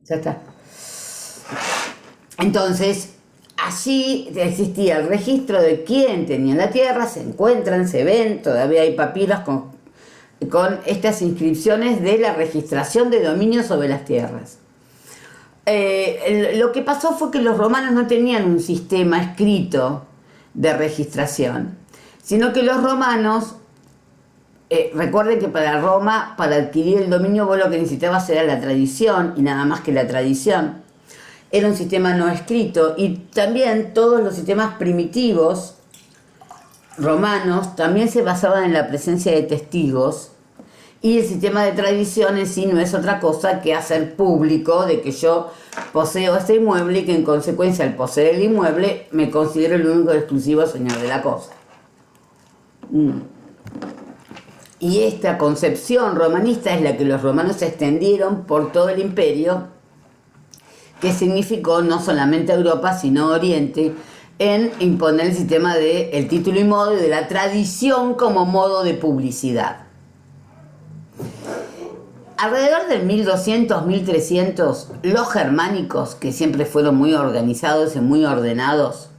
Ya está. Entonces, allí existía el registro de quién tenía la tierra, se encuentran, se ven, todavía hay papiros con estas inscripciones de la registración de dominio sobre las tierras. Lo que pasó fue que los romanos no tenían un sistema escrito de registración, sino que los romanos, recuerden que para Roma, para adquirir el dominio, vos lo que necesitabas era la tradición y nada más que la tradición. Era un sistema no escrito y también todos los sistemas primitivos romanos también se basaban en la presencia de testigos. Y el sistema de tradición en sí no es otra cosa que hacer público de que yo poseo este inmueble y que en consecuencia al poseer el inmueble me considero el único y exclusivo señor de la cosa. Y esta concepción romanista es la que los romanos extendieron por todo el imperio, que significó no solamente Europa sino Oriente, en imponer el sistema del título y modo y de la tradición como modo de publicidad. Alrededor del 1200, 1300, los germánicos, que siempre fueron muy organizados y muy ordenados,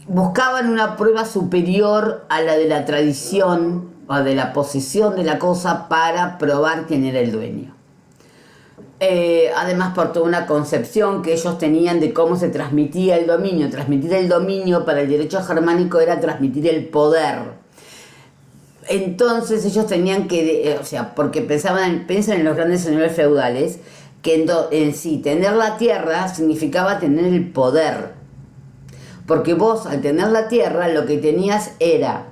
buscaban una prueba superior a la de la tradición o de la posesión de la cosa para probar quién era el dueño. Además por toda una concepción que ellos tenían de cómo se transmitía el dominio. Transmitir el dominio para el derecho germánico era transmitir el poder. Entonces ellos tenían que, porque piensan en los grandes señores feudales, que en sí tener la tierra significaba tener el poder. Porque vos al tener la tierra lo que tenías era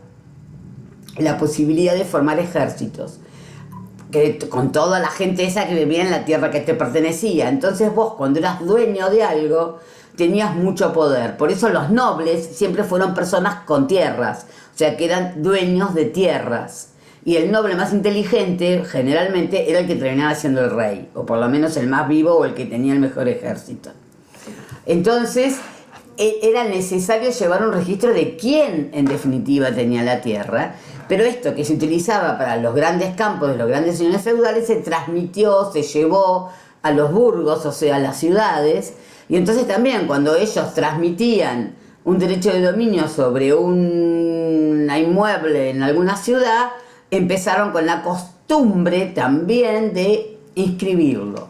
la posibilidad de formar ejércitos, con toda la gente esa que vivía en la tierra que te pertenecía. Entonces vos cuando eras dueño de algo tenías mucho poder. Por eso los nobles siempre fueron personas con tierras, o sea que eran dueños de tierras. Y el noble más inteligente generalmente era el que terminaba siendo el rey, o por lo menos el más vivo o el que tenía el mejor ejército. Entonces era necesario llevar un registro de quién en definitiva tenía la tierra, pero esto que se utilizaba para los grandes campos de los grandes señores feudales se transmitió, se llevó a los burgos, o sea, a las ciudades, y entonces también cuando ellos transmitían un derecho de dominio sobre un inmueble en alguna ciudad, empezaron con la costumbre también de inscribirlo.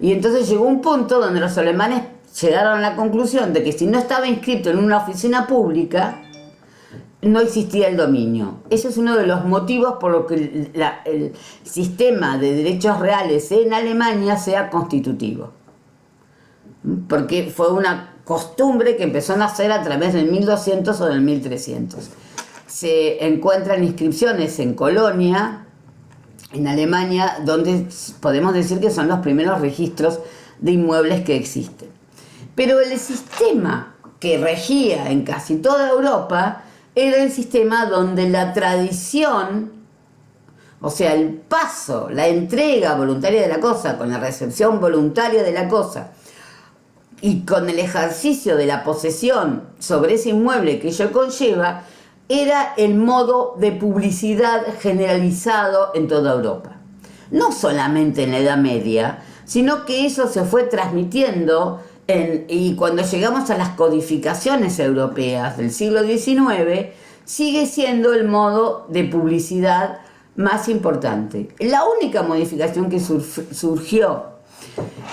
Y entonces llegó un punto donde los alemanes llegaron a la conclusión de que si no estaba inscrito en una oficina pública, no existía el dominio. Ese es uno de los motivos por los que el sistema de derechos reales en Alemania sea constitutivo. Porque fue una costumbre que empezó a nacer a través del 1200 o del 1300. Se encuentran inscripciones en Colonia, en Alemania, donde podemos decir que son los primeros registros de inmuebles que existen. Pero el sistema que regía en casi toda Europa era el sistema donde la tradición, o sea, el paso, la entrega voluntaria de la cosa, con la recepción voluntaria de la cosa, y con el ejercicio de la posesión sobre ese inmueble que ello conlleva, era el modo de publicidad generalizado en toda Europa. No solamente en la Edad Media, sino que eso se fue transmitiendo y cuando llegamos a las codificaciones europeas del siglo XIX, sigue siendo el modo de publicidad más importante. La única modificación que surgió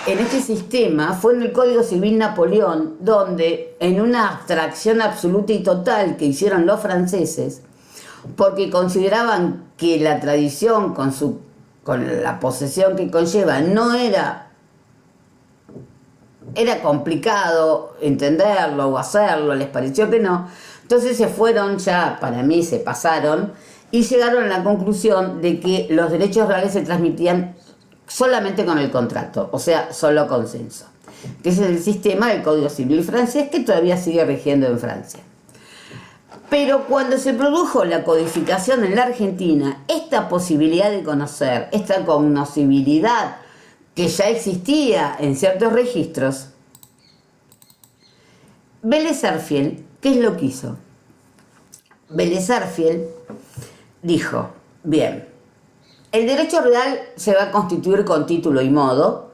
en este sistema fue en el Código Civil Napoleón, donde en una abstracción absoluta y total que hicieron los franceses, porque consideraban que la tradición con la posesión que conlleva no era complicado entenderlo o hacerlo, les pareció que no. Entonces se fueron ya, para mí se pasaron, y llegaron a la conclusión de que los derechos reales se transmitían solamente con el contrato, o sea, solo consenso, que ese es el sistema del Código Civil francés que todavía sigue rigiendo en Francia. Pero cuando se produjo la codificación en la Argentina, esta posibilidad de conocer, esta conocibilidad que ya existía en ciertos registros, Vélez Sarsfield, ¿qué es lo que hizo? Vélez Sarsfield dijo, bien, El derecho real se va a constituir con título y modo,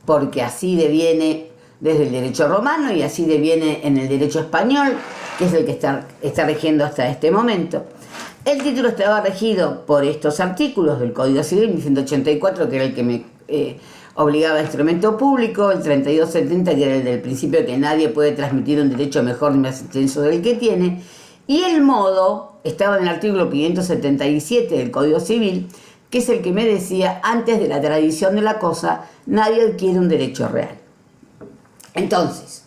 porque así deviene desde el derecho romano y así deviene en el derecho español, que es el que está rigiendo hasta este momento. El título estaba regido por estos artículos del Código Civil, 1184, que era el que me obligaba a instrumento público, el 3270, que era el del principio de que nadie puede transmitir un derecho mejor ni más extenso del que tiene, y el modo estaba en el artículo 577 del Código Civil, que es el que me decía, antes de la tradición de la cosa, nadie adquiere un derecho real. Entonces,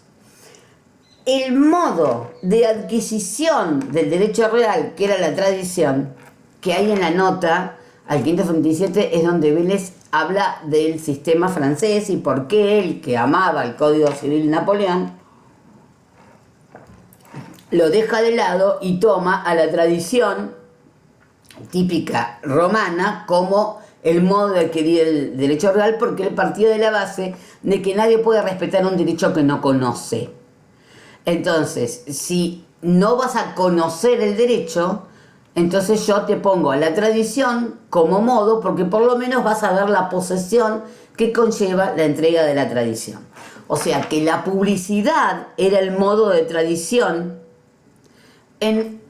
el modo de adquisición del derecho real, que era la tradición, que hay en la nota al 577, es donde Vélez habla del sistema francés y por qué él, que amaba el Código Civil Napoleón, lo deja de lado y toma a la tradición típica romana como el modo de adquirir el derecho real, porque él partía de la base de que nadie puede respetar un derecho que no conoce. Entonces, si no vas a conocer el derecho, entonces yo te pongo a la tradición como modo, porque por lo menos vas a ver la posesión que conlleva la entrega de la tradición. O sea, que la publicidad era el modo de tradición en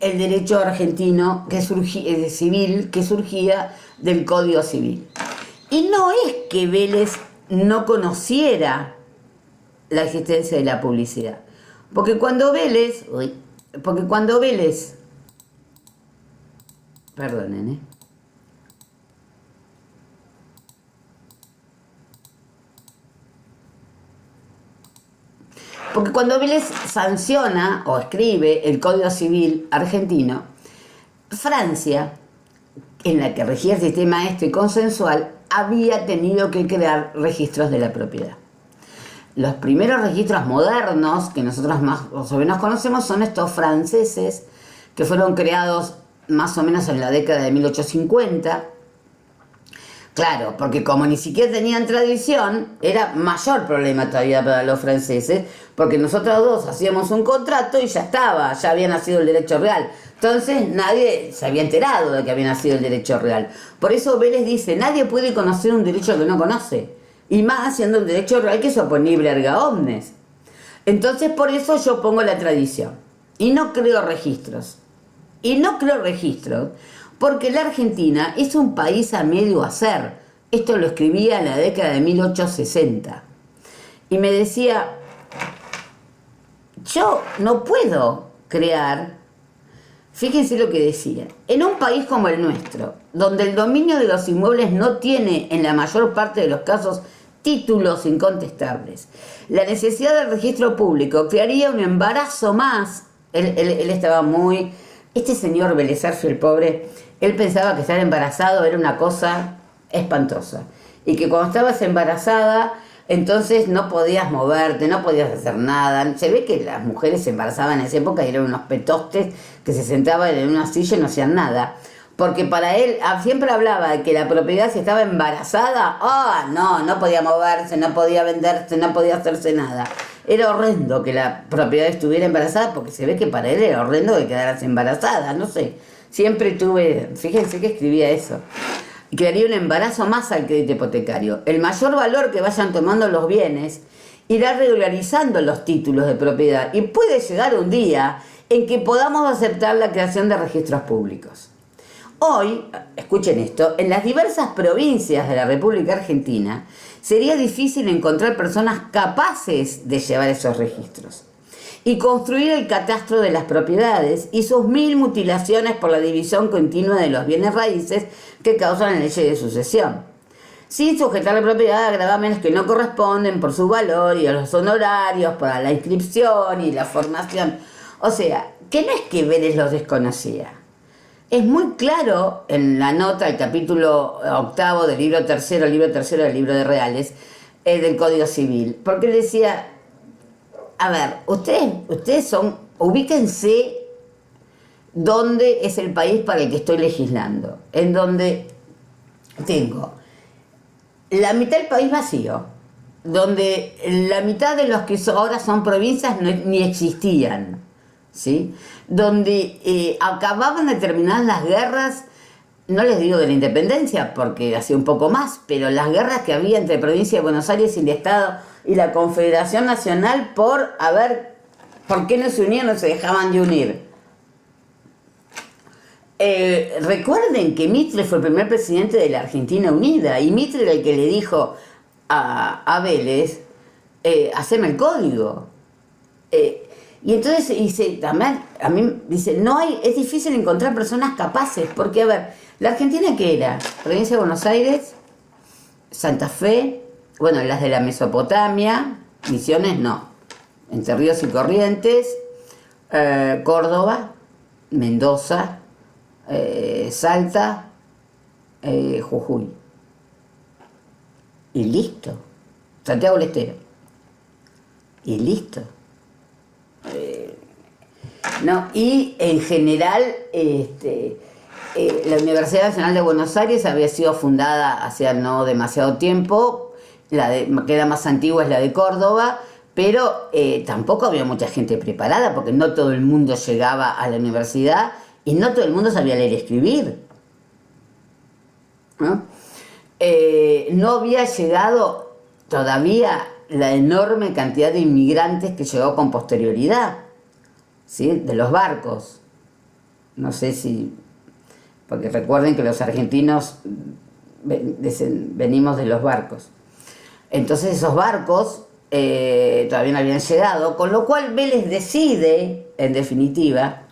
el derecho argentino civil que surgía del Código Civil. Y no es que Vélez no conociera la existencia de la publicidad. Porque cuando Vélez, perdonen, porque cuando Vélez sanciona o escribe el Código Civil argentino, Francia, en la que regía el sistema y consensual, había tenido que crear registros de la propiedad. Los primeros registros modernos que nosotros más o menos conocemos son estos franceses, que fueron creados más o menos en la década de 1850. Claro, porque como ni siquiera tenían tradición, era mayor problema todavía para los franceses, porque nosotros dos hacíamos un contrato y ya estaba, ya había nacido el derecho real. Entonces nadie se había enterado de que había nacido el derecho real. Por eso Vélez dice, nadie puede conocer un derecho que no conoce. Y más siendo el derecho real que es oponible erga omnes. Entonces por eso yo pongo la tradición. Y no creo registros. Porque la Argentina es un país a medio hacer. Esto lo escribía en la década de 1860. Y me decía, yo no puedo crear, fíjense lo que decía, en un país como el nuestro, donde el dominio de los inmuebles no tiene en la mayor parte de los casos títulos incontestables, la necesidad del registro público crearía un embarazo más. Él estaba muy... Este señor Vélez Arfiel, el pobre, él pensaba que estar embarazado era una cosa espantosa. Y que cuando estabas embarazada, entonces no podías moverte, no podías hacer nada. Se ve que las mujeres se embarazaban en esa época y eran unos petostes que se sentaban en una silla y no hacían nada. Porque para él siempre hablaba de que la propiedad, si estaba embarazada, no podía moverse, no podía venderse, no podía hacerse nada. Era horrendo que la propiedad estuviera embarazada, porque se ve que para él era horrendo que quedaras embarazada, no sé. Siempre fíjense que escribía eso. Que haría un embarazo más al crédito hipotecario. El mayor valor que vayan tomando los bienes irá regularizando los títulos de propiedad y puede llegar un día en que podamos aceptar la creación de registros públicos. Hoy, escuchen esto, en las diversas provincias de la República Argentina sería difícil encontrar personas capaces de llevar esos registros y construir el catastro de las propiedades y sus 1000 mutilaciones por la división continua de los bienes raíces que causan la ley de sucesión, sin sujetar la propiedad a gravámenes que no corresponden por su valor y a los honorarios para la inscripción y la formación. O sea, que no es que Vélez los desconocía. Es muy claro en la nota del capítulo 8 del libro tercero del libro de Reales, del Código Civil, porque él decía, a ver, ustedes ubíquense dónde es el país para el que estoy legislando, en donde tengo la mitad del país vacío, donde la mitad de los que ahora son provincias ni existían, ¿sí? Donde acababan de terminar las guerras no les digo de la independencia, porque hacía un poco más, pero las guerras que había entre provincia de Buenos Aires y el Estado y la Confederación Nacional por, a ver, ¿por qué no se unían, no se dejaban de unir? Recuerden que Mitre fue el primer presidente de la Argentina Unida, y Mitre era el que le dijo a Vélez, haceme el código. Y entonces dice, también, a mí dice, es difícil encontrar personas capaces, porque a ver, la Argentina, ¿qué era? Provincia de Buenos Aires, Santa Fe, bueno, las de la Mesopotamia, Misiones no, Entre Ríos y Corrientes, Córdoba, Mendoza, Salta, Jujuy. Y listo. Santiago del Estero. Y listo. No, y en general, la Universidad Nacional de Buenos Aires había sido fundada hace no demasiado tiempo, que era más antigua es la de Córdoba, pero tampoco había mucha gente preparada, porque no todo el mundo llegaba a la universidad y no todo el mundo sabía leer y escribir. ¿No? No había llegado todavía la enorme cantidad de inmigrantes que llegó con posterioridad, ¿sí? De los barcos. No sé si... Porque recuerden que los argentinos venimos de los barcos. Entonces esos barcos todavía no habían llegado, con lo cual Vélez decide, en definitiva,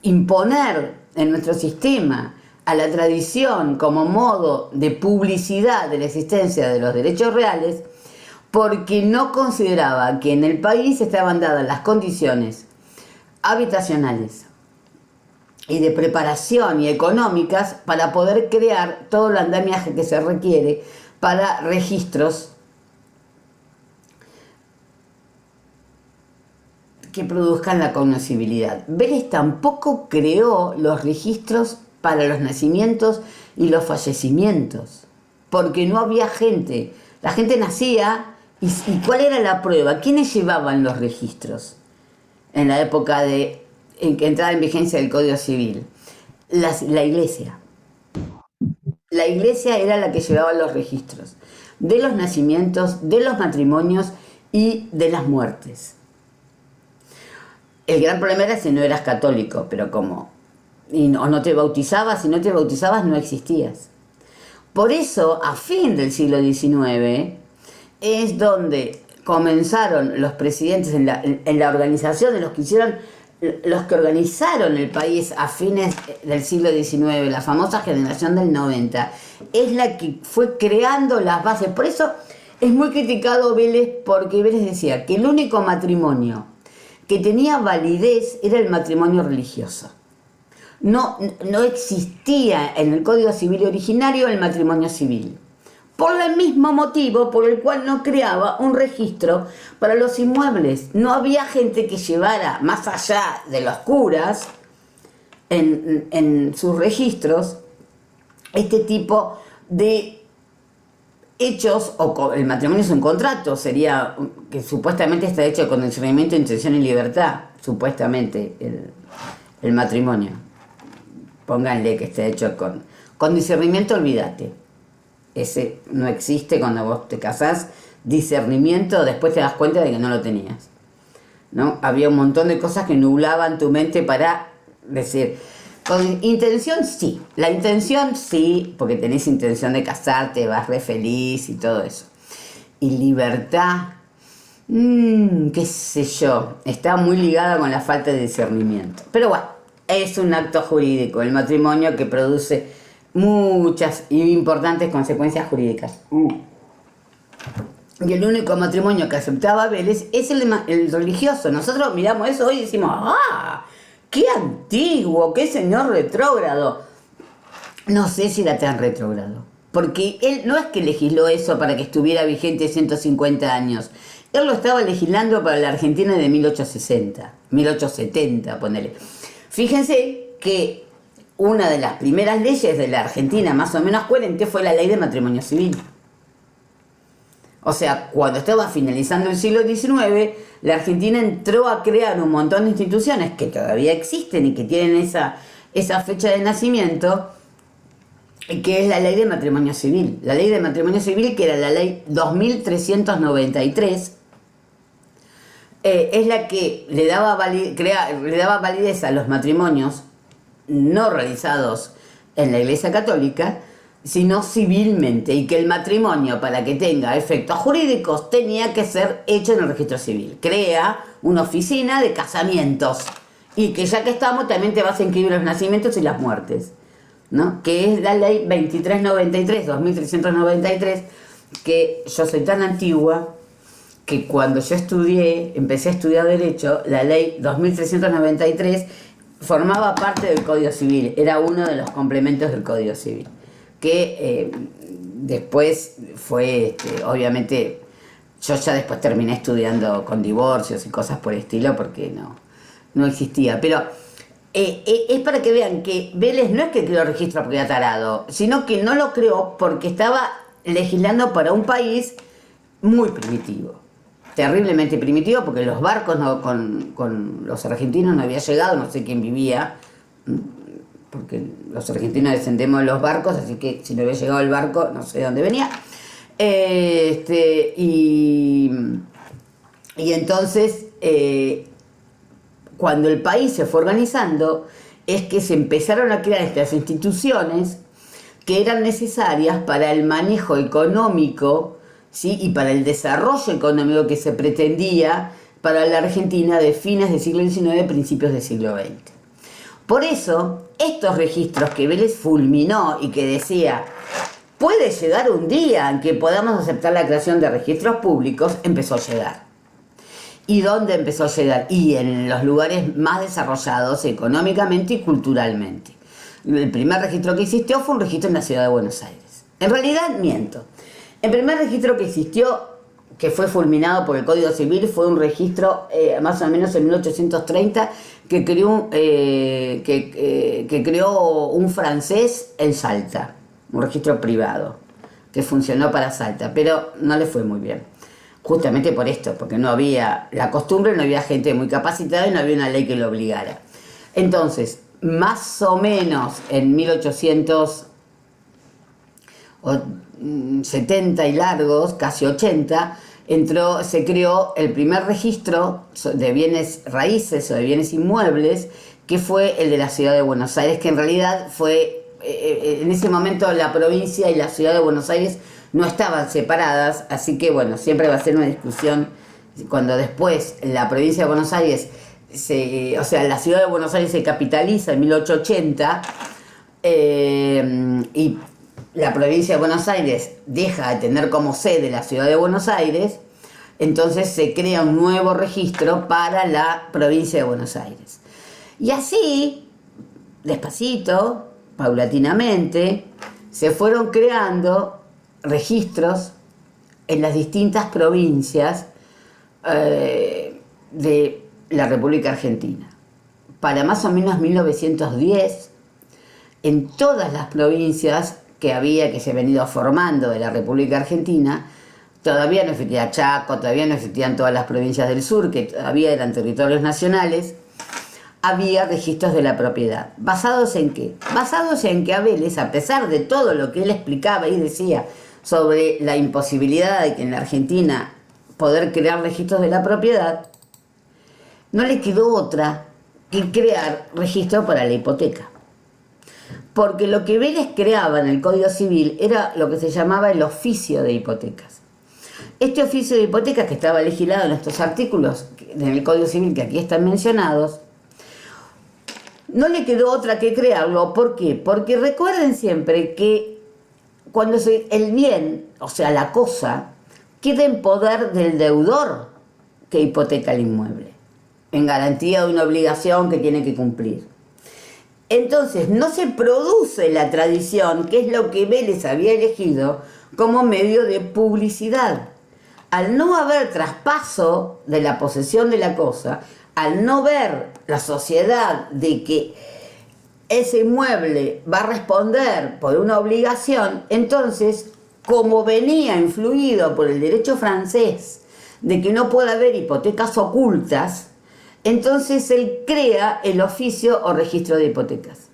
imponer en nuestro sistema a la tradición como modo de publicidad de la existencia de los derechos reales, porque no consideraba que en el país estaban dadas las condiciones habitacionales y de preparación y económicas para poder crear todo el andamiaje que se requiere para registros que produzcan la conocibilidad. Vélez tampoco creó los registros para los nacimientos y los fallecimientos, porque no había gente. La gente nacía, ¿y cuál era la prueba? ¿Quiénes llevaban los registros en la época en que entraba en vigencia el Código Civil? La iglesia. La iglesia era la que llevaba los registros de los nacimientos, de los matrimonios y de las muertes. El gran problema era si no eras católico, pero como no te bautizabas, si no te bautizabas no existías. Por eso, a fin del siglo XIX, es donde comenzaron los presidentes en la organización de los que organizaron el país a fines del siglo XIX, la famosa generación del 90, es la que fue creando las bases. Por eso es muy criticado Vélez, porque Vélez decía que el único matrimonio que tenía validez era el matrimonio religioso. No existía en el Código Civil originario el matrimonio civil, por el mismo motivo por el cual no creaba un registro para los inmuebles. No había gente que llevara, más allá de los curas, en sus registros, este tipo de hechos, o el matrimonio es un contrato, sería que supuestamente está hecho con discernimiento, intención y libertad, supuestamente el matrimonio. Pónganle que esté hecho con discernimiento, olvídate. Ese no existe cuando vos te casás. Discernimiento, después te das cuenta de que no lo tenías, ¿no? Había un montón de cosas que nublaban tu mente para decir, con intención sí, la intención sí, porque tenés intención de casarte, vas re feliz y todo eso. Y libertad, qué sé yo, está muy ligada con la falta de discernimiento. Pero bueno, es un acto jurídico, el matrimonio, que produce muchas y importantes consecuencias jurídicas. Y el único matrimonio que aceptaba Vélez es el religioso. Nosotros miramos eso hoy y decimos, ¡ah! ¡Qué antiguo! ¡Qué señor retrógrado! No sé si era tan retrógrado, porque él no es que legisló eso para que estuviera vigente 150 años. Él lo estaba legislando para la Argentina de 1860, 1870, ponele. Fíjense que una de las primeras leyes de la Argentina, más o menos coherente, fue la ley de matrimonio civil. O sea, cuando estaba finalizando el siglo XIX, la Argentina entró a crear un montón de instituciones que todavía existen y que tienen esa fecha de nacimiento, que es la ley de matrimonio civil. La ley de matrimonio civil, que era la ley 2393, es la que le daba validez a los matrimonios no realizados en la Iglesia Católica, sino civilmente, y que el matrimonio, para que tenga efectos jurídicos, tenía que ser hecho en el registro civil. Crea una oficina de casamientos, y que ya que estamos, también te vas a inscribir los nacimientos y las muertes, ¿no? Que es la ley 2393, que yo soy tan antigua que cuando yo empecé a estudiar Derecho, la ley 2393 formaba parte del Código Civil, era uno de los complementos del Código Civil, que después fue, obviamente, yo ya después terminé estudiando con divorcios y cosas por el estilo, porque no existía, pero es para que vean que Vélez no es que creó el registro porque era tarado, sino que no lo creó porque estaba legislando para un país muy primitivo, terriblemente primitivo, porque los barcos con los argentinos no había llegado, no sé quién vivía, porque los argentinos descendemos de los barcos, así que si no había llegado el barco, no sé de dónde venía. Y entonces, cuando el país se fue organizando, es que se empezaron a crear estas instituciones que eran necesarias para el manejo económico, ¿sí? Y para el desarrollo económico que se pretendía para la Argentina de fines del siglo XIX, principios del siglo XX. Por eso, estos registros que Vélez fulminó y que decía, puede llegar un día en que podamos aceptar la creación de registros públicos, empezó a llegar. ¿Y dónde empezó a llegar? Y en los lugares más desarrollados económicamente y culturalmente. El primer registro que existió fue un registro en la ciudad de Buenos Aires. En realidad, miento. El primer registro que existió, que fue fulminado por el Código Civil, fue un registro más o menos en 1830 que creó un francés en Salta, un registro privado que funcionó para Salta, pero no le fue muy bien, justamente por esto, porque no había la costumbre, no había gente muy capacitada y no había una ley que lo obligara. Entonces, más o menos en 1870 y largos, casi 80, se creó el primer registro de bienes raíces o de bienes inmuebles, que fue el de la ciudad de Buenos Aires, que en realidad fue, en ese momento la provincia y la ciudad de Buenos Aires no estaban separadas, así que bueno, siempre va a ser una discusión cuando después la provincia de Buenos Aires, la ciudad de Buenos Aires se capitaliza en 1880, y la provincia de Buenos Aires deja de tener como sede la ciudad de Buenos Aires, entonces se crea un nuevo registro para la provincia de Buenos Aires. Y así, despacito, paulatinamente, se fueron creando registros en las distintas provincias de la República Argentina. Para más o menos 1910, en todas las provincias que se ha venido formando de la República Argentina, todavía no existía Chaco, todavía no existían todas las provincias del sur, que todavía eran territorios nacionales, había registros de la propiedad. ¿Basados en qué? Basados en que a Vélez, a pesar de todo lo que él explicaba y decía sobre la imposibilidad de que en la Argentina poder crear registros de la propiedad, no le quedó otra que crear registro para la hipoteca. Porque lo que Vélez creaba en el Código Civil era lo que se llamaba el oficio de hipotecas. Este oficio de hipotecas, que estaba legislado en estos artículos en el Código Civil que aquí están mencionados, no le quedó otra que crearlo. ¿Por qué? Porque recuerden siempre que cuando el bien, o sea, la cosa, queda en poder del deudor que hipoteca el inmueble, en garantía de una obligación que tiene que cumplir. Entonces no se produce la tradición, que es lo que Vélez había elegido como medio de publicidad. Al no haber traspaso de la posesión de la cosa, al no ver la sociedad de que ese inmueble va a responder por una obligación, entonces como venía influido por el derecho francés de que no puede haber hipotecas ocultas, entonces él crea el oficio o registro de hipotecas,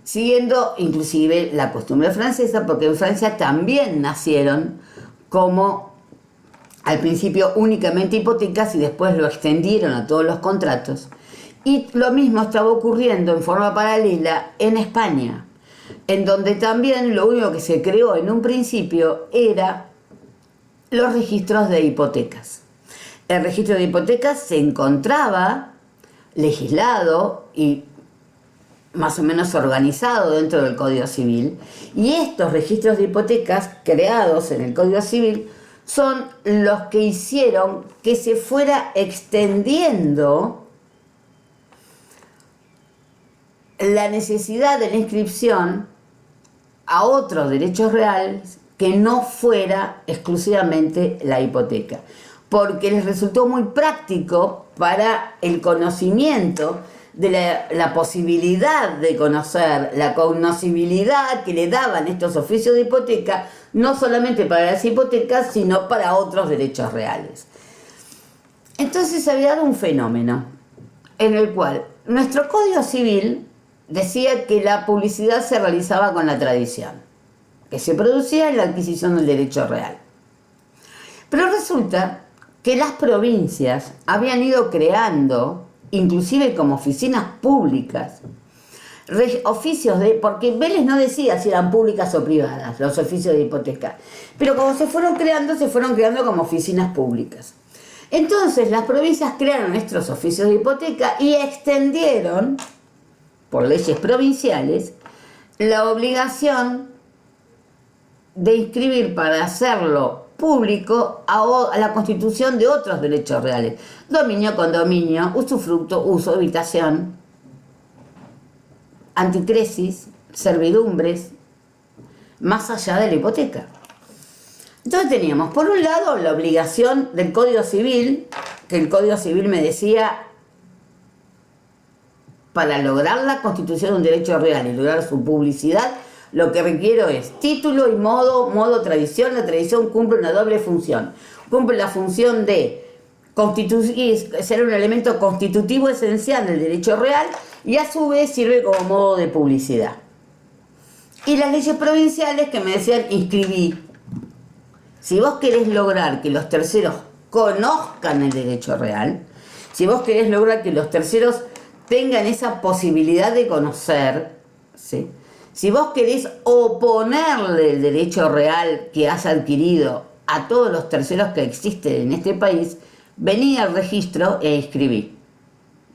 siguiendo inclusive la costumbre francesa, porque en Francia también nacieron como al principio únicamente hipotecas y después lo extendieron a todos los contratos. Y lo mismo estaba ocurriendo en forma paralela en España, en donde también lo único que se creó en un principio era los registros de hipotecas. El registro de hipotecas se encontraba legislado y más o menos organizado dentro del Código Civil, y estos registros de hipotecas creados en el Código Civil son los que hicieron que se fuera extendiendo la necesidad de la inscripción a otros derechos reales que no fuera exclusivamente la hipoteca, porque les resultó muy práctico para el conocimiento de la posibilidad de conocer, la conocibilidad que le daban estos oficios de hipoteca, no solamente para las hipotecas, sino para otros derechos reales. Entonces había dado un fenómeno en el cual nuestro Código Civil decía que la publicidad se realizaba con la tradición, que se producía en la adquisición del derecho real. Pero resulta que las provincias habían ido creando, inclusive como oficinas públicas, oficios porque Vélez no decía si eran públicas o privadas, los oficios de hipoteca, pero como se fueron creando como oficinas públicas. Entonces las provincias crearon estos oficios de hipoteca y extendieron, por leyes provinciales, la obligación de inscribir para hacerlo público a la constitución de otros derechos reales: dominio, condominio, usufructo, uso, habitación, anticresis, servidumbres, más allá de la hipoteca. Entonces teníamos, por un lado, la obligación del Código Civil, que el Código Civil me decía, para lograr la constitución de un derecho real y lograr su publicidad, lo que requiero es título y modo tradición. La tradición cumple una doble función. Cumple la función de ser un elemento constitutivo esencial del derecho real y a su vez sirve como modo de publicidad. Y las leyes provinciales que me decían: inscribí. Si vos querés lograr que los terceros conozcan el derecho real, si vos querés lograr que los terceros tengan esa posibilidad de conocer, ¿sí?, si vos querés oponerle el derecho real que has adquirido a todos los terceros que existen en este país, vení al registro e inscribí.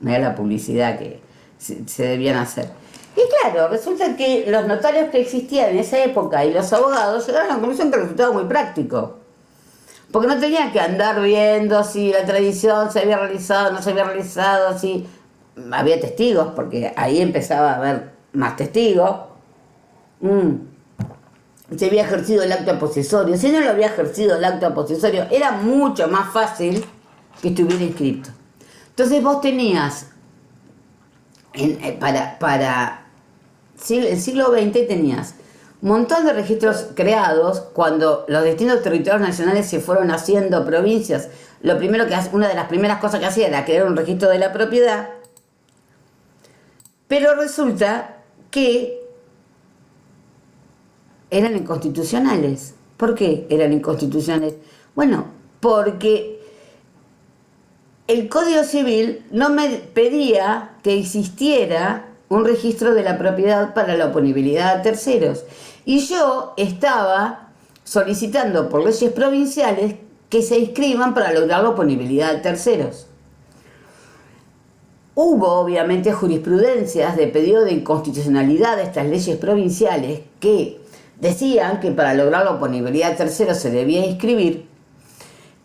Mirá la publicidad que se debían hacer. Y claro, resulta que los notarios que existían en esa época y los abogados llegaron a la conclusión que resultaba muy práctico. Porque no tenían que andar viendo si la tradición se había realizado o no se había realizado, si había testigos, porque ahí empezaba a haber más testigos. Se había ejercido el acto posesorio. Si no lo había ejercido el acto posesorio, era mucho más fácil que estuviera inscrito. Entonces vos tenías, para el siglo XX tenías un montón de registros creados. Cuando los distintos territorios nacionales se fueron haciendo provincias, una de las primeras cosas que hacía era crear un registro de la propiedad. Pero resulta que eran inconstitucionales. ¿Por qué eran inconstitucionales? Bueno, porque el Código Civil no me pedía que existiera un registro de la propiedad para la oponibilidad a terceros. Y yo estaba solicitando por leyes provinciales que se inscriban para lograr la oponibilidad a terceros. Hubo obviamente jurisprudencias de pedido de inconstitucionalidad de estas leyes provinciales que decían que para lograr la oponibilidad a terceros se debía inscribir,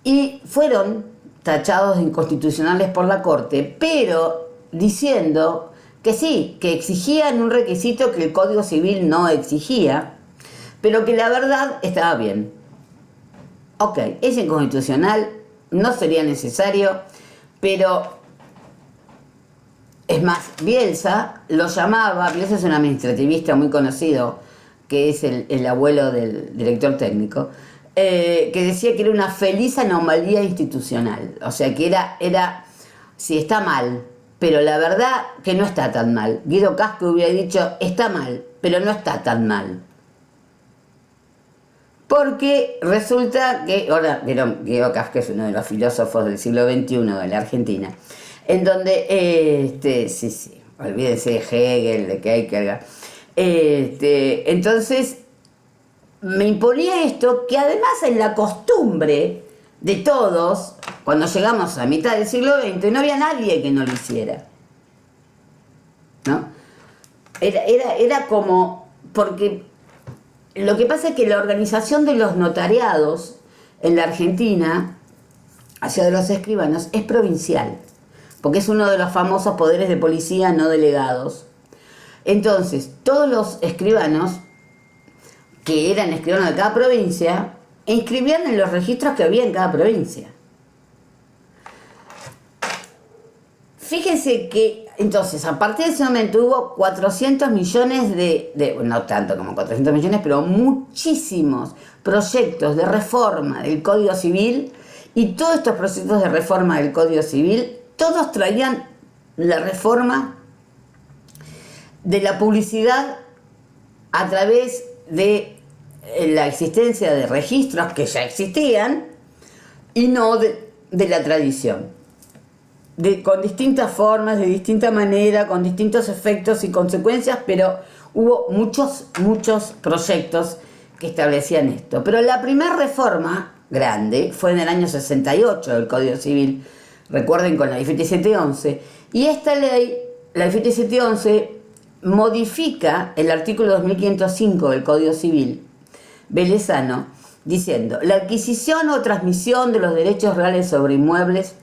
y fueron tachados de inconstitucionales por la Corte, pero diciendo que sí, que exigían un requisito que el Código Civil no exigía, pero que la verdad estaba bien. Ok, es inconstitucional, no sería necesario, pero es más, Bielsa lo llamaba, Bielsa es un administrativista muy conocido, que es el abuelo del director técnico, que decía que era una feliz anomalía institucional. O sea, que sí, está mal, pero la verdad que no está tan mal. Guido Casco hubiera dicho, está mal, pero no está tan mal. Porque resulta que, ahora, vieron, Guido Casco es uno de los filósofos del siglo XXI de la Argentina, en donde, sí, olvídense de Hegel, de Kierkegaard. Entonces, me imponía esto, que además en la costumbre de todos, cuando llegamos a mitad del siglo XX, no había nadie que no lo hiciera, ¿no? Era como, porque lo que pasa es que la organización de los notariados en la Argentina, hacia de los escribanos, es provincial, porque es uno de los famosos poderes de policía no delegados. Entonces, todos los escribanos, que eran escribanos de cada provincia, inscribían en los registros que había en cada provincia. Fíjense que, entonces, a partir de ese momento hubo 400 millones no tanto como 400 millones, pero muchísimos proyectos de reforma del Código Civil, y todos estos proyectos de reforma del Código Civil, todos traían la reforma de la publicidad a través de la existencia de registros que ya existían y no de la tradición. Con distintas formas, de distinta manera, con distintos efectos y consecuencias, pero hubo muchos proyectos que establecían esto. Pero la primera reforma grande fue en el año 68 del Código Civil, recuerden, con la ley 7711, y esta ley, la ley 7711, modifica el artículo 2505 del Código Civil velezano, diciendo: la adquisición o transmisión de los derechos reales sobre inmuebles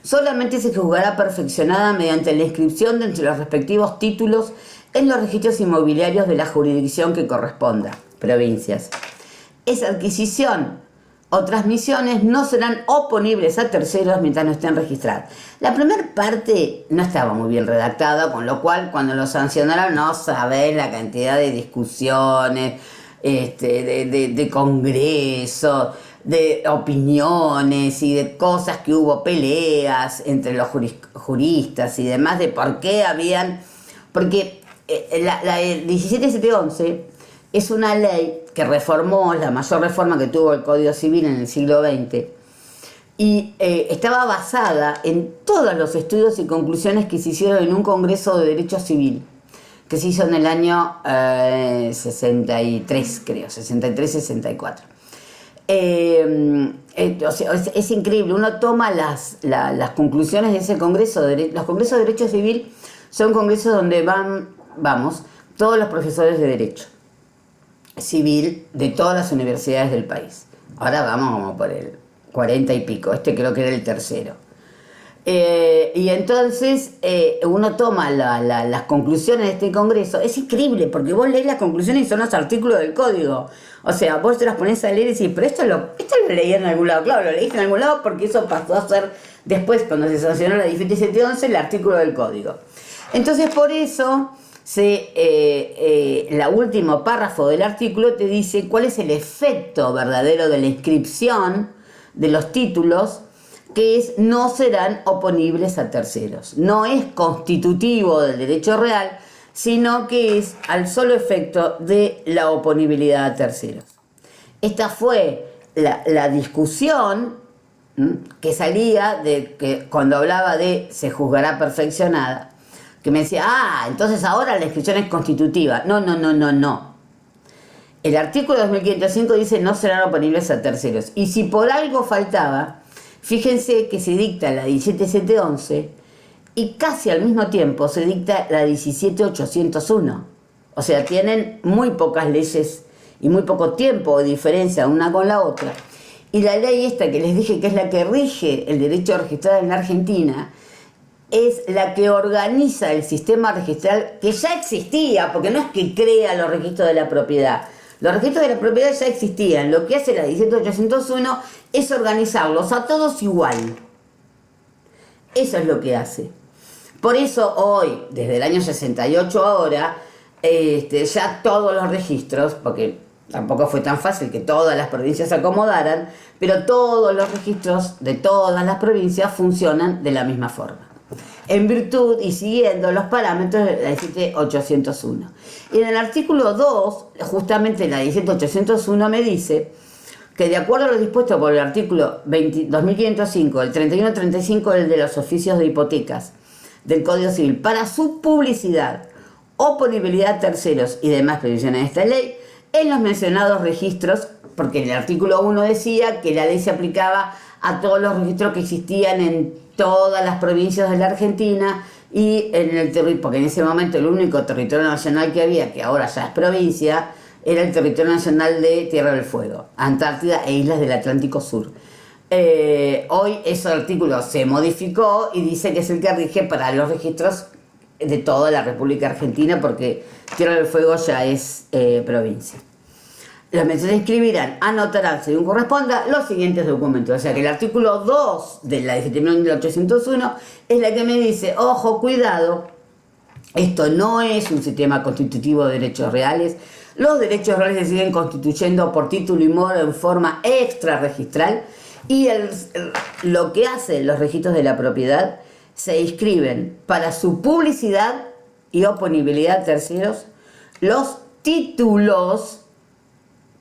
solamente se juzgará perfeccionada mediante la inscripción de entre los respectivos títulos en los registros inmobiliarios de la jurisdicción que corresponda, provincias. Esa adquisición o transmisiones no serán oponibles a terceros mientras no estén registradas. La primera parte no estaba muy bien redactada, con lo cual cuando lo sancionaron no sabés la cantidad de discusiones, de congresos, de opiniones y de cosas que hubo, peleas entre los juristas y demás, de por qué habían... Porque la 17711 es una ley que reformó, la mayor reforma que tuvo el Código Civil en el siglo XX, y estaba basada en todos los estudios y conclusiones que se hicieron en un Congreso de Derecho Civil, que se hizo en el año 63, creo, 63-64. O sea, es increíble, uno toma las conclusiones de ese Congreso. Los Congresos de Derecho Civil son congresos donde vamos todos los profesores de Derecho Civil de todas las universidades del país. Ahora vamos como por el 40 y pico, creo que era el tercero. Y entonces uno toma las conclusiones de este congreso. Es increíble porque vos lees las conclusiones y son los artículos del código. O sea, vos te las ponés a leer y decís, pero esto lo leí en algún lado. Claro, lo leíste en algún lado porque eso pasó a ser después, cuando se sancionó la 1711, el artículo del código. Entonces, por eso, el último párrafo del artículo te dice cuál es el efecto verdadero de la inscripción de los títulos, que es: no serán oponibles a terceros. No es constitutivo del derecho real, sino que es al solo efecto de la oponibilidad a terceros. Esta fue la discusión que salía de que cuando hablaba de se juzgará perfeccionada, que me decía, entonces ahora la inscripción es constitutiva. No. El artículo 2505 dice no serán oponibles a terceros. Y si por algo faltaba, fíjense que se dicta la 17711 y casi al mismo tiempo se dicta la 17801. O sea, tienen muy pocas leyes y muy poco tiempo de diferencia una con la otra. Y la ley esta que les dije que es la que rige el derecho registral en la Argentina, es la que organiza el sistema registral que ya existía, porque no es que crea los registros de la propiedad. Los registros de la propiedad ya existían. Lo que hace la 17801 es organizarlos a todos igual. Eso es lo que hace. Por eso hoy, desde el año 68 ahora, ya todos los registros, porque tampoco fue tan fácil que todas las provincias se acomodaran, pero todos los registros de todas las provincias funcionan de la misma forma, en virtud y siguiendo los parámetros de la 17801. Y en el artículo 2, justamente la 17801 me dice que de acuerdo a lo dispuesto por el artículo 2505, el 3135 el de los oficios de hipotecas del Código Civil, para su publicidad, oponibilidad a terceros y demás previsiones de esta ley, en los mencionados registros, porque el artículo 1 decía que la ley se aplicaba a todos los registros que existían en todas las provincias de la Argentina y en el territorio, porque en ese momento el único territorio nacional que había, que ahora ya es provincia, era el territorio nacional de Tierra del Fuego, Antártida e islas del Atlántico Sur. Hoy ese artículo se modificó y dice que es el que rige para los registros de toda la República Argentina, porque Tierra del Fuego ya es provincia. Los menciones inscribirán, anotarán, según corresponda, los siguientes documentos. O sea que el artículo 2 de la 17.801 es la que me dice, ojo, cuidado, esto no es un sistema constitutivo de derechos reales. Los derechos reales se siguen constituyendo por título y modo en forma extrarregistral, y lo que hacen los registros de la propiedad se inscriben para su publicidad y oponibilidad a terceros los títulos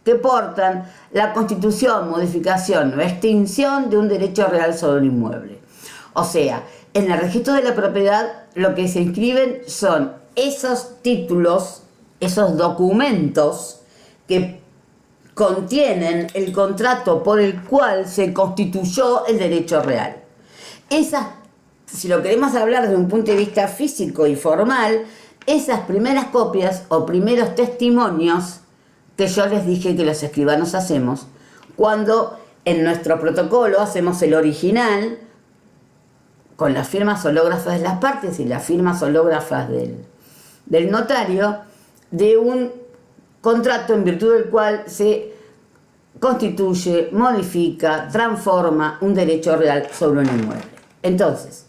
que portan la constitución, modificación o extinción de un derecho real sobre un inmueble. O sea, en el registro de la propiedad lo que se inscriben son esos títulos, esos documentos que contienen el contrato por el cual se constituyó el derecho real. Esas, si lo queremos hablar desde un punto de vista físico y formal, esas primeras copias o primeros testimonios que yo les dije que los escribanos hacemos, cuando en nuestro protocolo hacemos el original con las firmas hológrafas de las partes y las firmas hológrafas del notario, de un contrato en virtud del cual se constituye, modifica, transforma un derecho real sobre un inmueble. Entonces,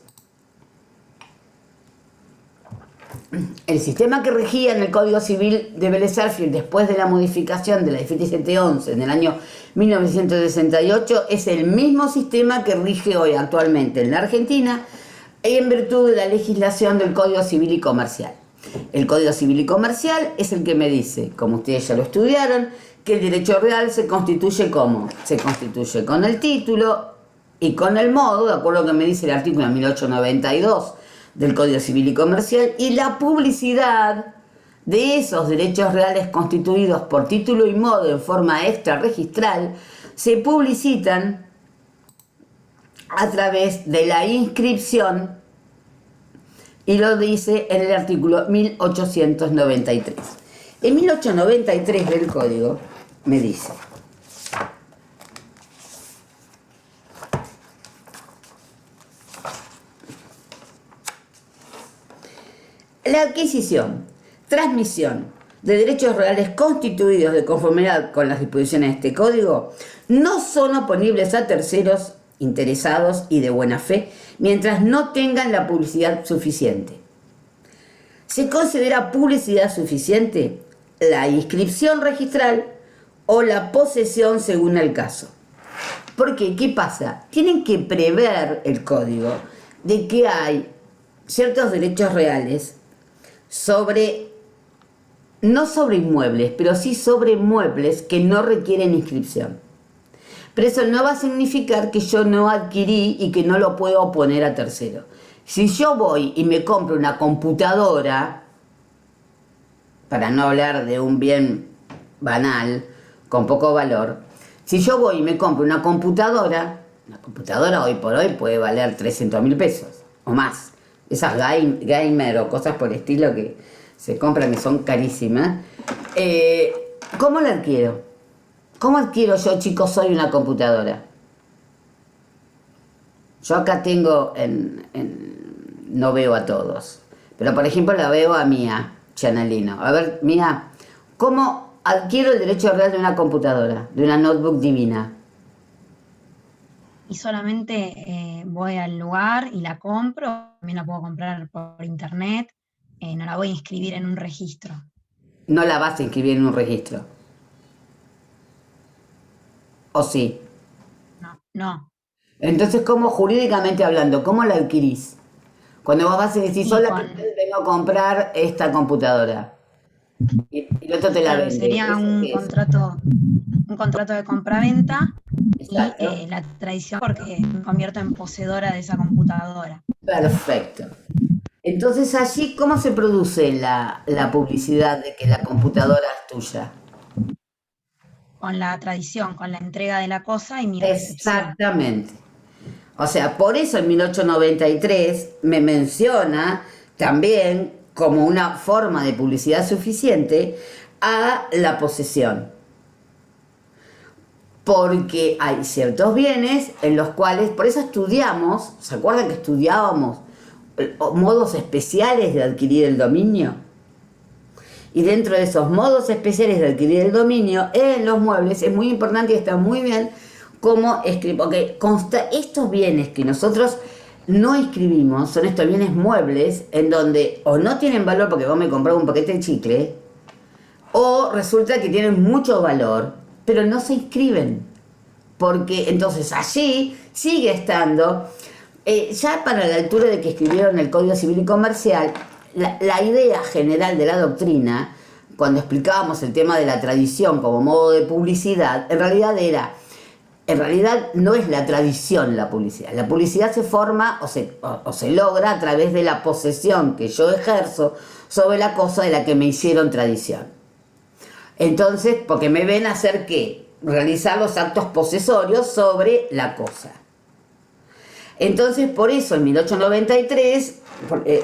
el sistema que regía en el Código Civil de Vélez Sarsfield después de la modificación de la 1711 en el año 1968 es el mismo sistema que rige hoy actualmente en la Argentina en virtud de la legislación del Código Civil y Comercial. El Código Civil y Comercial es el que me dice, como ustedes ya lo estudiaron, que el derecho real se constituye ¿cómo? Se constituye con el título y con el modo, de acuerdo a lo que me dice el artículo 1892 del Código Civil y Comercial, y la publicidad de esos derechos reales constituidos por título y modo en forma extrarregistral se publicitan a través de la inscripción, y lo dice en el artículo 1893. En 1893 del Código me dice: la adquisición, transmisión de derechos reales constituidos de conformidad con las disposiciones de este código no son oponibles a terceros interesados y de buena fe mientras no tengan la publicidad suficiente. Se considera publicidad suficiente la inscripción registral o la posesión según el caso. Porque, ¿qué pasa? Tienen que prever el código de que hay ciertos derechos reales no sobre inmuebles, pero sí sobre muebles que no requieren inscripción. Pero eso no va a significar que yo no adquirí y que no lo puedo oponer a tercero. Si yo voy y me compro una computadora, para no hablar de un bien banal, con poco valor, si yo voy y me compro una computadora hoy por hoy puede valer 300.000 pesos o más. Esas gamer o cosas por el estilo que se compran que son carísimas. ¿Cómo la adquiero? ¿Cómo adquiero yo, chicos, hoy una computadora? Yo acá tengo, no veo a todos, pero por ejemplo la veo a Mía Chanalino. A ver, Mía, ¿cómo adquiero el derecho real de una computadora, de una notebook divina? Y solamente voy al lugar y la compro, también la puedo comprar por internet, no la voy a inscribir en un registro. No la vas a inscribir en un registro. ¿O sí? No, no. Entonces, ¿cómo jurídicamente hablando, cómo la adquirís? Cuando vos vas y decís, Y hola, con, ¿qué tal? Vengo a comprar esta computadora. Y el otro te la claro, vende. sería ¿Eso qué es? un contrato de compraventa y Exacto. la tradición porque me convierto en poseedora de esa computadora. Perfecto. Entonces, allí, ¿cómo se produce la publicidad de que la computadora es tuya? Con la tradición, con la entrega de la cosa y mi recepción. Exactamente. O sea, por eso en 1893 me menciona también como una forma de publicidad suficiente a la posesión. Porque hay ciertos bienes en los cuales, por eso estudiamos, ¿se acuerdan que estudiábamos modos especiales de adquirir el dominio? Y dentro de esos modos especiales de adquirir el dominio, en los muebles es muy importante y está muy bien cómo escribir, porque estos bienes que nosotros no escribimos son estos bienes muebles en donde o no tienen valor porque vos me comprás un paquete de chicle, o resulta que tienen mucho valor, pero no se inscriben. Porque entonces allí sigue estando, ya para la altura de que escribieron el Código Civil y Comercial, la idea general de la doctrina, cuando explicábamos el tema de la tradición como modo de publicidad, en realidad no es la tradición la publicidad se forma o se logra a través de la posesión que yo ejerzo sobre la cosa de la que me hicieron tradición. Entonces, porque me ven hacer ¿qué? Realizar los actos posesorios sobre la cosa. Entonces, por eso en 1893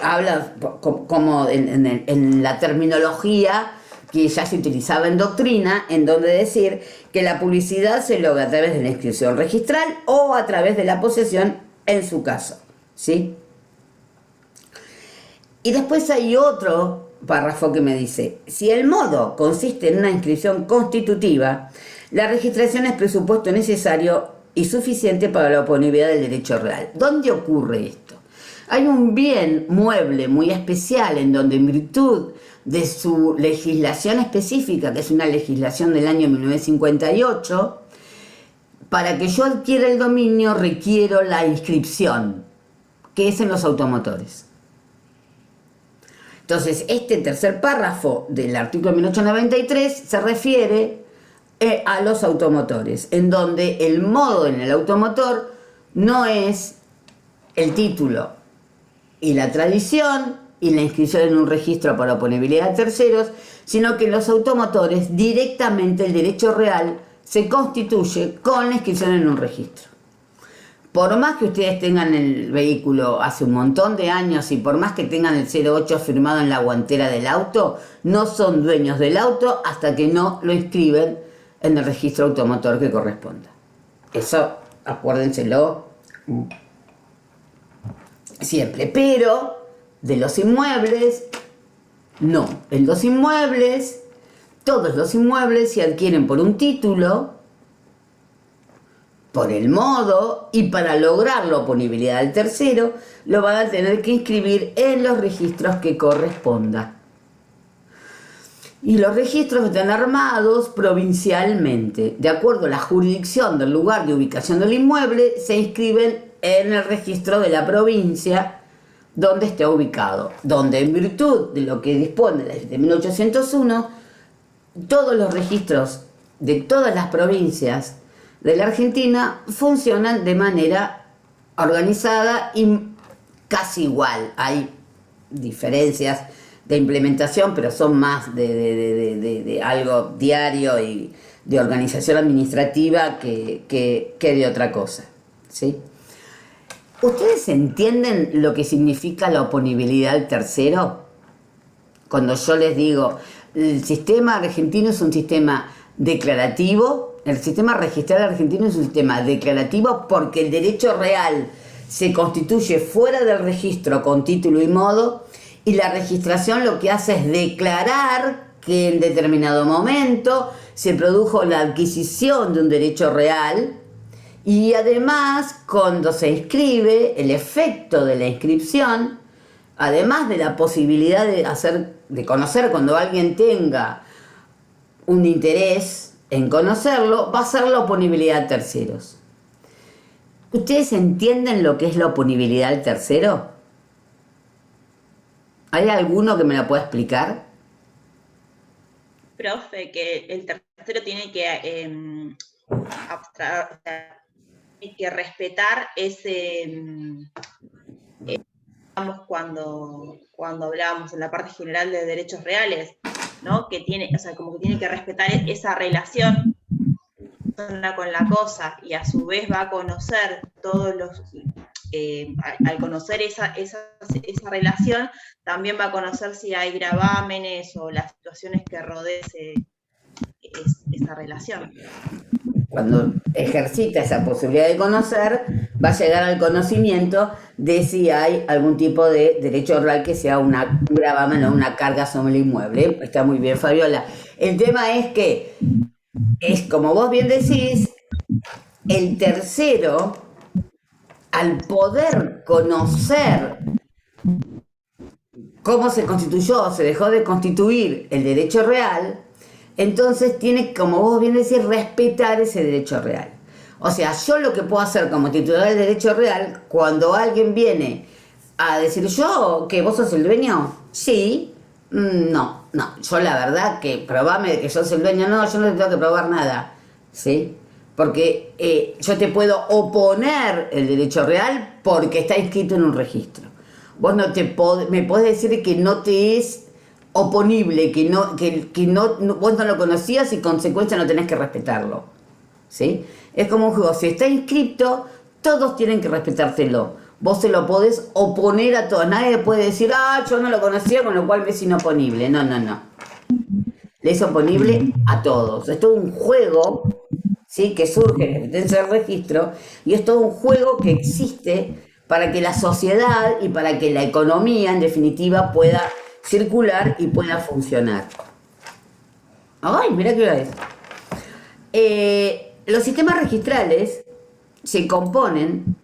habla como en la terminología que ya se utilizaba en doctrina, en donde decir que la publicidad se logra a través de la inscripción registral o a través de la posesión en su caso, ¿sí? Y después hay otro párrafo que me dice, si el modo consiste en una inscripción constitutiva, la registración es presupuesto necesario y suficiente para la oponibilidad del derecho real. ¿Dónde ocurre esto? Hay un bien mueble muy especial en donde en virtud de su legislación específica, que es una legislación del año 1958, para que yo adquiera el dominio requiero la inscripción, que es en los automotores. Entonces, este tercer párrafo del artículo 1893 se refiere a los automotores, en donde el modo en el automotor no es el título y la tradición y la inscripción en un registro para oponibilidad a terceros, sino que en los automotores directamente el derecho real se constituye con la inscripción en un registro. Por más que ustedes tengan el vehículo hace un montón de años y por más que tengan el 08 firmado en la guantera del auto, no son dueños del auto hasta que no lo inscriben en el registro automotor que corresponda. Eso, acuérdenselo siempre. Pero de los inmuebles, no. En los inmuebles, todos los inmuebles se adquieren por un título, por el modo, y para lograr la oponibilidad del tercero, lo van a tener que inscribir en los registros que corresponda. Y los registros están armados provincialmente. De acuerdo a la jurisdicción del lugar de ubicación del inmueble, se inscriben en el registro de la provincia donde esté ubicado. Donde en virtud de lo que dispone la ley de 1801, todos los registros de todas las provincias de la Argentina funcionan de manera organizada y casi igual. Hay diferencias de implementación, pero son más de algo diario y de organización administrativa que de otra cosa, ¿sí? ¿Ustedes entienden lo que significa la oponibilidad al tercero? Cuando yo les digo, el sistema argentino es un sistema declarativo, el sistema registral argentino es un sistema declarativo porque el derecho real se constituye fuera del registro con título y modo, y la registración lo que hace es declarar que en determinado momento se produjo la adquisición de un derecho real, y además cuando se inscribe, el efecto de la inscripción, además de la posibilidad de hacer de conocer, cuando alguien tenga un interés en conocerlo, va a ser la oponibilidad a terceros. ¿Ustedes entienden lo que es la oponibilidad al tercero? ¿Hay alguno que me la pueda explicar? Profe, que el tercero tiene que o sea, tiene que respetar ese, digamos, cuando hablábamos en la parte general de derechos reales, ¿no? Que tiene, o sea, como que tiene que respetar esa relación con la cosa, y a su vez va a conocer todos los, al conocer esa relación, también va a conocer si hay gravámenes o las situaciones que rodean esa relación. Cuando ejercita esa posibilidad de conocer, va a llegar al conocimiento de si hay algún tipo de derecho real que sea un gravamen o una carga sobre el inmueble. Está muy bien, Fabiola. El tema es que, es como vos bien decís, el tercero, al poder conocer cómo se constituyó, se dejó de constituir el derecho real, entonces tiene, como vos bien decís, respetar ese derecho real. O sea, yo lo que puedo hacer como titular del derecho real, cuando alguien viene a decir, yo, que vos sos el dueño, sí, no, yo la verdad que probame de que yo soy el dueño, no, yo no te tengo que probar nada, ¿sí? Porque yo te puedo oponer el derecho real porque está inscrito en un registro. Vos no me podés decir que no te es oponible, que vos no lo conocías y consecuencia no tenés que respetarlo, ¿sí? Es como un juego, si está inscrito, todos tienen que respetártelo. Vos se lo podés oponer a todos, nadie puede decir, yo no lo conocía, con lo cual me es inoponible. No. Le es oponible a todos. Es todo un juego, ¿sí? Que surge en la existencia del registro, y es todo un juego que existe para que la sociedad y para que la economía, en definitiva, pueda circular y pueda funcionar. ¡Ay, mirá qué hora es! Los sistemas registrales se componen,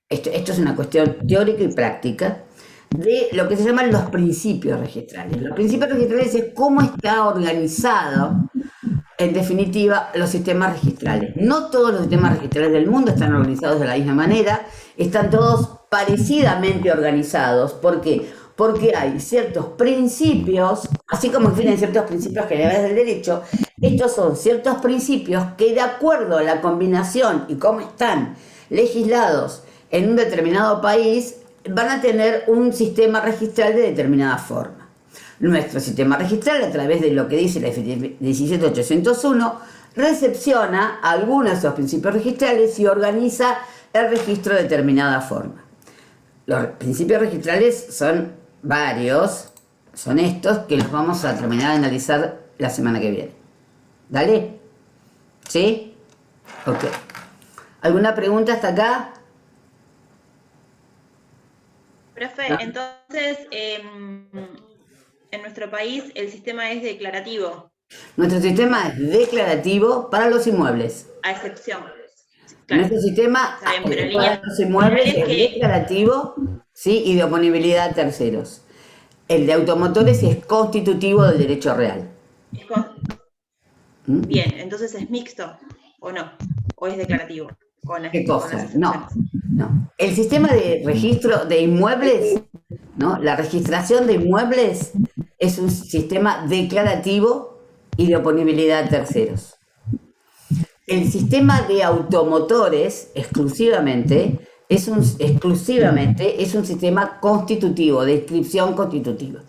esto es una cuestión teórica y práctica, de lo que se llaman los principios registrales. Los principios registrales es cómo está organizado, en definitiva, los sistemas registrales. No todos los sistemas registrales del mundo están organizados de la misma manera, están todos parecidamente organizados. ¿Por qué? Porque hay ciertos principios, así como existen ciertos principios generales del derecho, estos son ciertos principios que, de acuerdo a la combinación y cómo están legislados en un determinado país, van a tener un sistema registral de determinada forma. Nuestro sistema registral, a través de lo que dice la 17801, recepciona algunos de esos principios registrales y organiza el registro de determinada forma. Los principios registrales son varios, son estos que los vamos a terminar de analizar la semana que viene. ¿Dale? ¿Sí? Ok. ¿Alguna pregunta hasta acá? Profe, entonces, en nuestro país el sistema es declarativo. Nuestro sistema es declarativo para los inmuebles. A excepción. Claro. Nuestro sistema para los inmuebles es declarativo, ¿sí? Y de oponibilidad a terceros. El de automotores es constitutivo del derecho real. Bien, entonces es mixto, ¿o no? ¿O es declarativo? ¿Qué cosa? No. El sistema de registro de inmuebles, ¿no? La registración de inmuebles es un sistema declarativo y de oponibilidad a terceros. El sistema de automotores exclusivamente es un sistema constitutivo, de inscripción constitutiva.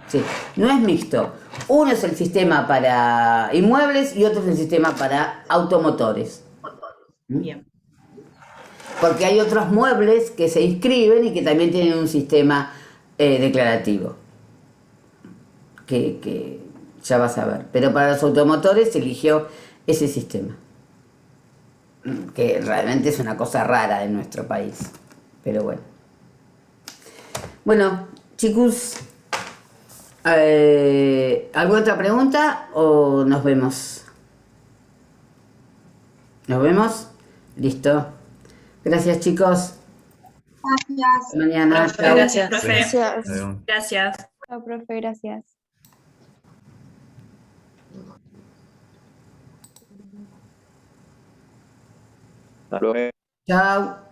Sí, no es mixto. Uno es el sistema para inmuebles y otro es el sistema para automotores. Bien. Porque hay otros muebles que se inscriben y que también tienen un sistema declarativo. Que ya vas a ver. Pero para los automotores se eligió ese sistema. Que realmente es una cosa rara en nuestro país. Pero bueno. Bueno, chicos, ¿alguna otra pregunta o nos vemos? ¿Nos vemos? Listo. Gracias, chicos. Gracias. Hasta mañana. Profe, Chao. gracias, profe. Gracias. Gracias. Chao, profe, gracias. Hasta luego. Chao.